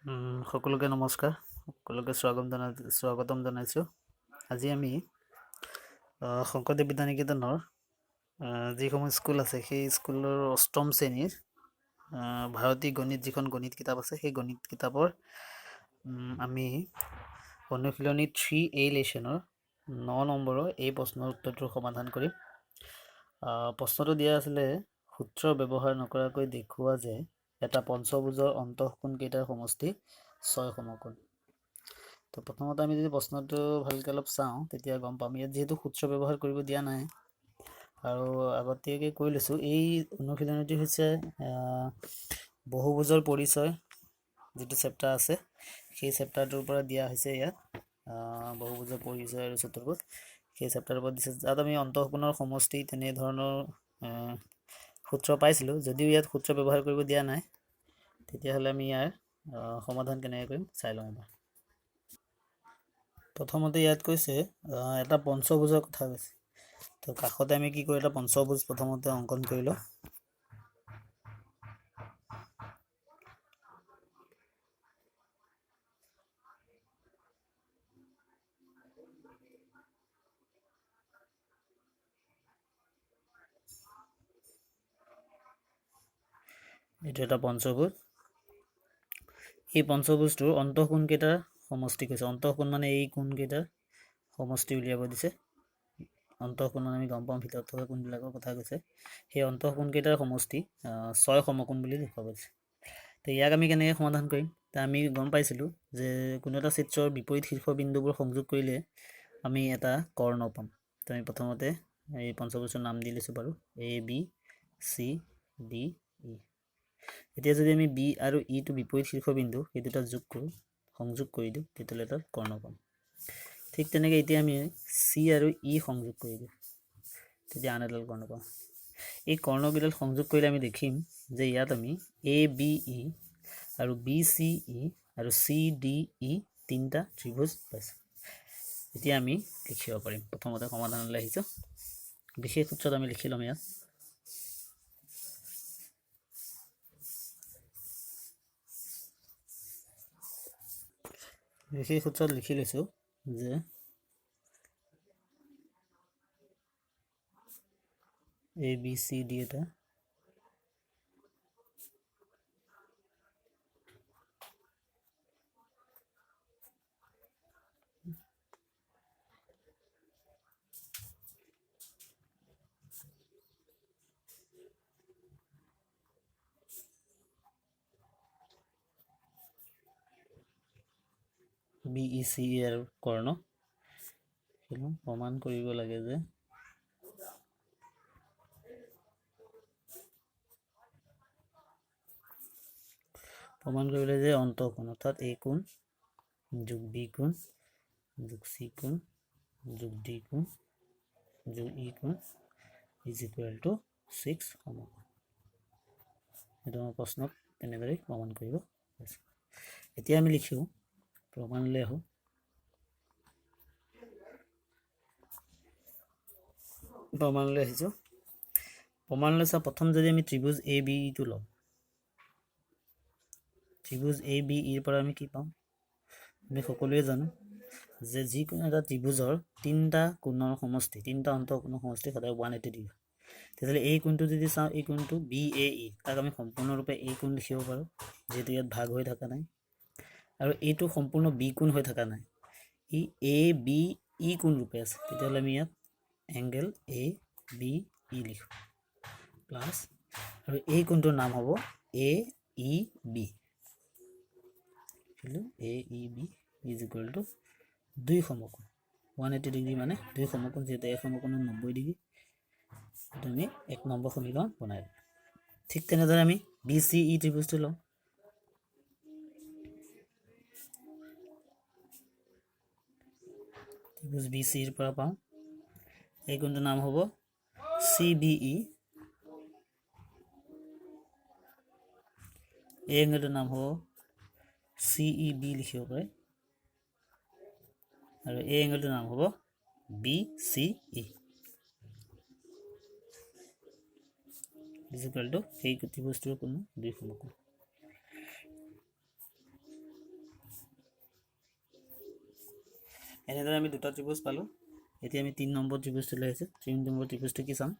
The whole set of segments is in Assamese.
সকলোকে নমস্কাৰ, সকলোকে স্বাগতম জনাইছোঁ। আজি আমি শংকৰদেৱ বিদ্যানিকেতনৰ যিসমূহ স্কুল আছে সেই স্কুলৰ অষ্টম শ্ৰেণীৰ ভাৰতী গণিত যিখন গণিত কিতাপ আছে সেই গণিত কিতাপৰ আমি অনুশীলনী 3A লেচনৰ 9 নম্বৰৰ এই প্ৰশ্নৰ উত্তৰটোৰ সমাধান কৰিম। প্ৰশ্নটো দিয়া আছিলে সূত্ৰ ব্যৱহাৰ নকৰাকৈ দেখুওৱা যে এটা পঞ্চভুজৰ অন্তঃকোণ কেইটাৰ সমষ্টি 6 সমকোণ। তো প্ৰথমতে আমি যদি প্ৰশ্নটো ভালকৈ অলপ চাওঁ তেতিয়া গম পাম। ইয়াত যিহেতু সূত্ৰ ব্যৱহাৰ কৰিব দিয়া নাই আৰু আগতীয়াকৈ কৈ লৈছোঁ, এই অনুশীলনীটি হৈছে বহুভুজৰ পৰিচয় যিটো চেপ্টাৰ আছে সেই চেপ্টাৰটোৰ পৰা দিয়া হৈছে। ইয়াত বহুভুজৰ পৰিচয় আৰু চতুৰ্ভুজ সেই চেপ্টাৰৰ পৰা দিছে, যাত আমি অন্তঃকোণৰ সমষ্টি তেনেধৰণৰ সূত্ৰ পাইছিলোঁ। যদিও ইয়াত সূত্ৰ ব্যৱহাৰ কৰিব দিয়া নাই তেতিয়াহ'লে আমি ইয়াৰ সমাধান কেনেকৈ কৰিম চাই লওঁ এবাৰ। প্ৰথমতে ইয়াত কৈছে এটা পঞ্চভুজৰ কথা কৈছে, তো কাষতে আমি কি কৰোঁ, এটা পঞ্চভুজ প্ৰথমতে অংকন কৰি লওঁ। এইটো এটা পঞ্চভুজ। এই পঞ্চভুজটোৰ অন্তঃকোণকেইটাৰ সমষ্টি কৈছে। অন্তঃকোণ মানে এই কোণকেইটাৰ সমষ্টি উলিয়াব দিছে। অন্তঃকোণ মানে আমি গম পাওঁ ভিতৰত থকা কোণবিলাকৰ কথা কৈছে। সেই অন্তঃকোণকেইটাৰ সমষ্টি 6 সমকোণ বুলি দেখুৱাব দিছে। তো ইয়াক আমি কেনেকৈ সমাধান কৰিম? তা আমি গম পাইছিলোঁ যে কোনো এটা চিত্ৰৰ বিপৰীত শীৰ্ষবিন্দুবোৰ সংযোগ কৰিলে আমি এটা কৰ্ণ পাম। তো আমি প্ৰথমতে এই পঞ্চভুজৰ নাম দি লৈছোঁ বাৰু, ABCDE। এতিয়া যদি আমি বি আৰু ইটো বিপৰীত শীৰ্ষবিন্দু সেই দুটা সংযোগ কৰি দিওঁ তেতিয়াহ'লে এটা কৰ্ণ পাম। ঠিক তেনেকৈ এতিয়া আমি চি আৰু ই সংযোগ কৰি দিওঁ, তেতিয়া আন এডাল কৰ্ণ পাম। এই কৰ্ণকেইডাল সংযোগ কৰিলে আমি দেখিম যে ইয়াত আমি ABE আৰু BCE আৰু CDE তিনিটা ত্ৰিভুজ পাইছোঁ। এতিয়া আমি লিখিব পাৰিম। প্ৰথমতে সমাধানলৈ আহিছোঁ। বিশেষ সূত্ৰত আমি লিখি ল'ম। ইয়াত বিশেষ সূত্ৰত লিখি লৈছোঁ যে ABCD এটা BEC আৰু কৰ্ণ প্ৰমাণ কৰিব লাগে যে অন্তঃকোণ অৰ্থাৎ A কোণ যোগ B কোণ যোগ C কোণ যোগ D কোণ যোগ E কোণ ইজ ইকুৱেল টু 6 সমকোণ। সেইটো আমাৰ প্ৰশ্নত তেনেদৰেই প্ৰমাণ কৰিব আছে। এতিয়া আমি লিখোঁ, প্ৰমাণলৈ আহোঁ। প্ৰমাণলৈ আহিছোঁ। প্ৰমাণলৈ চাওঁ। প্ৰথম যদি আমি ত্ৰিভুজ ABEটো লওঁ, ত্ৰিভুজ ABEৰ পৰা আমি কি পাওঁ? আমি সকলোৱে জানো যে যিকোনো এটা ত্ৰিভুজৰ তিনিটা কোণৰ সমষ্টি, তিনিটা অন্তঃকোণৰ সমষ্টি সদায় 180 ডিগ্ৰী। তেতিয়াহ'লে এই কোণটো যদি চাওঁ, এই কোণটো BAE, তাক আমি সম্পূৰ্ণৰূপে A কোণ লিখিব পাৰোঁ যিহেতু ইয়াত ভাগ হৈ থকা নাই, আৰু এইটো সম্পূৰ্ণ B কোণ হৈ থকা নাই, ই ABE কোণ ৰূপে আছে। তেতিয়াহ'লে আমি ইয়াত এংগেল ABE লিখোঁ প্লাছ, আৰু এই কোণটোৰ নাম হ'ব AEB। AEB is equal two 2 সমকোণ। 180 ডিগ্ৰী মানে 2 সমকোণ, যিহেতু এক সমকোণত 90 ডিগ্ৰী। সেইটো আমি 1 নম্বৰ সমীকৰণ বনাই দিওঁ। ঠিক তেনেদৰে আমি BCE ত্ৰিভুজটো লওঁ। ত্ৰিভুজ BCEৰ পৰা পাওঁ এই কোণটোৰ নাম হ'ব CBE, এই এংগলটোৰ নাম হ'ব CEB লিখিব পাৰে, আৰু এই এংগলটোৰ নাম হ'ব BCE ইজ ইকুৱেল টু সেই ত্ৰিভুজটোৰ কোনো 2 সমকোণ। এনেদৰে আমি দুটা ত্ৰিভুজ পালোঁ। এতিয়া আমি 3 নম্বৰ ত্ৰিভুজটো লৈ আহিছোঁ। 3 নম্বৰ ত্ৰিভুজটো কি চাম?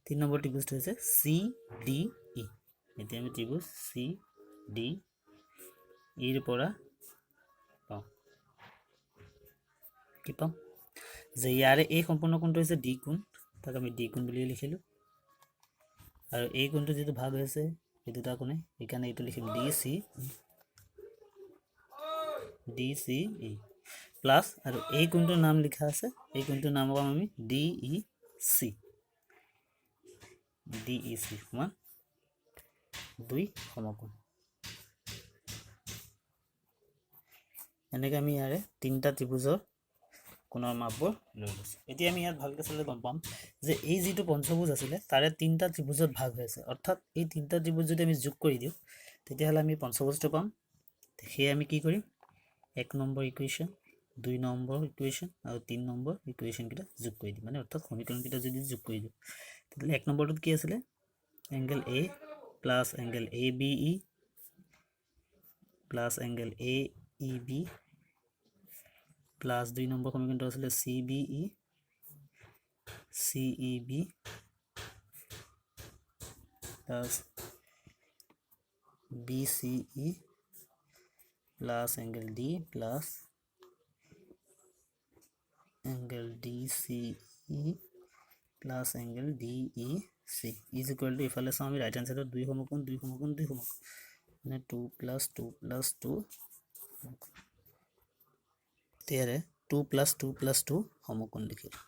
3 নম্বৰ ত্ৰিভুজটো হৈছে CDE। এতিয়া আমি ত্ৰিভুজ CDEৰ পৰা পাওঁ কি পাম? যে ইয়াৰে এই সম্পূৰ্ণ কোণটো হৈছে ডি কোণ, তাক আমি ডি কোণ বুলি লিখিলোঁ। আৰু এই কোণটো যিটো ভাগ হৈছে এই দুটা কোণে, সেইকাৰণে এইটো লিখিম DCE প্লাছ, আৰু এই কোণটোৰ নাম লিখা আছে, এই কোণটোৰ নাম পাম আমি DEC সমান 2 সমকোণ। এনেকৈ আমি ইয়াৰে 3টা ত্ৰিভুজৰ কোণৰ মাপবোৰ লৈ লৈছোঁ। এতিয়া আমি ইয়াত ভালকৈ চালে গম পাম যে এই যিটো পঞ্চভুজ আছিলে তাৰে 3টা ত্ৰিভুজত ভাগ হৈ আছে, অৰ্থাৎ এই 3টা ত্ৰিভুজ যদি আমি যোগ কৰি দিওঁ তেতিয়াহ'লে আমি পঞ্চভুজটো পাম। সেয়ে আমি কি কৰিম? 1 নম্বৰ ইকুৱেশ্যন, 2 নম্বৰ ইকুৱেশ্যন আৰু 3 নম্বৰ ইকুৱেশ্যনকেইটা যোগ কৰি দিম, মানে অৰ্থাৎ সমীকৰণকেইটা যদি যোগ কৰি দিওঁ তেতিয়াহ'লে 1 নম্বৰটোত কি আছিলে? Angle A plus angle ABE plus angle AEB plus 2 নম্বৰ সমীকৰণটো আছিলে CBE CEB plus BCE plus angle D plus angle DCE plus angle DEC is equal to, ইফালে চাওঁ আমি ৰাইট হেণ্ড চাইডত 2 সমকোণ মানে 2 প্লাছ 2 প্লাছ 2 তেতিয়াৰে 2 প্লাছ 2 প্লাছ 2 সমকোণ লিখিলোঁ।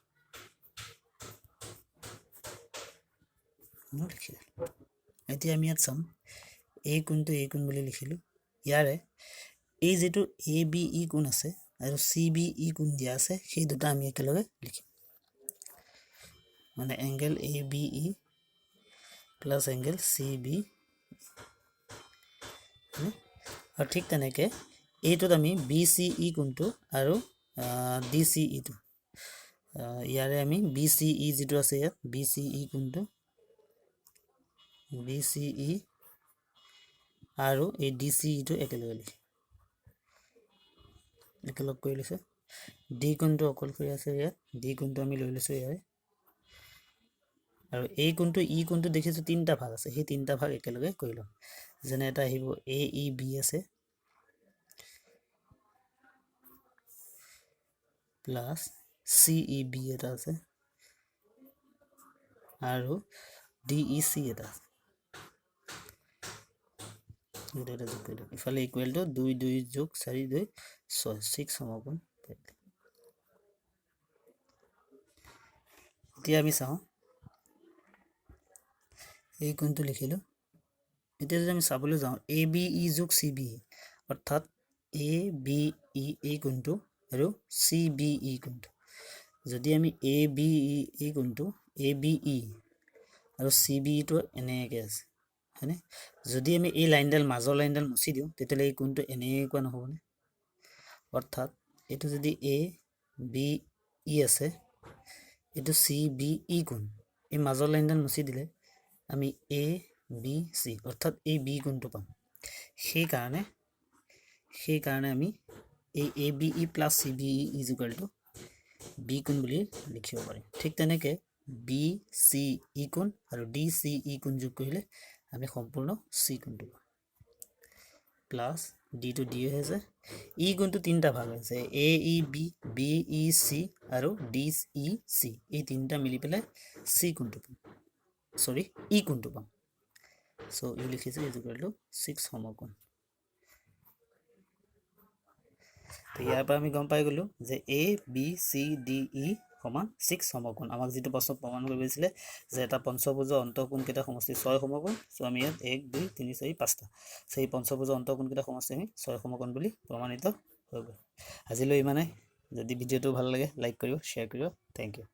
এতিয়া আমি ইয়াত চাম এই কোণটো এই কোণ বুলি লিখিলোঁ। ইয়াৰে এই যিটো ABE কোণ আছে আৰু CBE কোণ দিয়া আছে সেই দুটা আমি একেলগে লিখিম, মানে angle ABE plus angle CBE। আৰু ঠিক তেনেকৈ এইটোত আমি BCE কোণটো আৰু DCEটো, ইয়াৰে আমি BCE যিটো আছে ইয়াত BCE কোণটো BCE আৰু এই DCEটো একেলগে লিখিম, একেলগ কৰি লৈছোঁ। ডি কোণটো অকলশৰীয়া আছে ইয়াত, ডি কোণটো আমি লৈ লৈছোঁ ইয়াৰে। আৰু এই কোণটো ই কোণটো দেখিছোঁ 3টা ভাগ আছে, সেই 3টা ভাগ একেলগে কৰি ল'ম। যেনে এটা আহিব AEB আছে প্লাছ CEB এটা আছে আৰু DEC এটা আছে, দুটা যোগ কৰি দিওঁ। ইফালে ইকুৱেল টু 2 2 যোগ 4 2 6 6 সমকোণ। এতিয়া আমি চাওঁ এই কোণটো লিখিলোঁ। এতিয়া যদি আমি চাবলৈ যাওঁ ABE যোগ CBE, অৰ্থাৎ ABE এই কোণটো আৰু CBE কোণটো, যদি আমি ABE এই কোণটো ABE আৰু CBEটো এনেকৈ আছে হয়নে? যদি আমি এই লাইনডাল মাজৰ লাইনডাল মুচি দিওঁ তেতিয়াহ'লে এই কোণটো এনেকুৱা নহ'বনে? অৰ্থাৎ এইটো যদি ABE আছে, এইটো CBE কোণ, এই মাজৰ লাইনডাল মুচি দিলে আমি ABC অৰ্থাৎ এই B কোণটো পাম। সেইকাৰণে আমি এই ABE plus CBE is equal two B কোণ বুলি লিখিব পাৰিম। ঠিক তেনেকৈ BCE কোণ আৰু DCE কোণ যোগ কৰিলে আমি সম্পূৰ্ণ C কোণটো পাম, প্লাছ ডিটো ডি হৈছে। ই কোণটো 3টা ভাগ হৈছে, AEB BEC আৰু DEC, এই 3টা মিলি পেলাই C কোণটো পাম, সৰি ই কোণটো পাম। চ' ই লিখিছোঁ ইজ ইকুৱেল টু 6 সমকোণ। তো ইয়াৰ পৰা আমি গম পাই গ'লোঁ যে ABCDE সমান 6 সমকোণ। আমাক যিটো প্ৰশ্ন প্ৰমাণ কৰিব দিছিলে যে এটা পঞ্চভুজৰ অন্তঃকোণকেইটা সমষ্টি 6 সমকোণ। চ' আমি ইয়াত 1 2 3 4 5টা, সেই পঞ্চভুজৰ অন্তঃকোণকেইটা সমষ্টি আমি 6 সমকোণ বুলি প্ৰমাণিত হৈ গ'ল। আজিলৈ ইমানেই। যদি ভিডিঅ'টো ভাল লাগে লাইক কৰিব, শ্বেয়াৰ কৰিব। Thank U.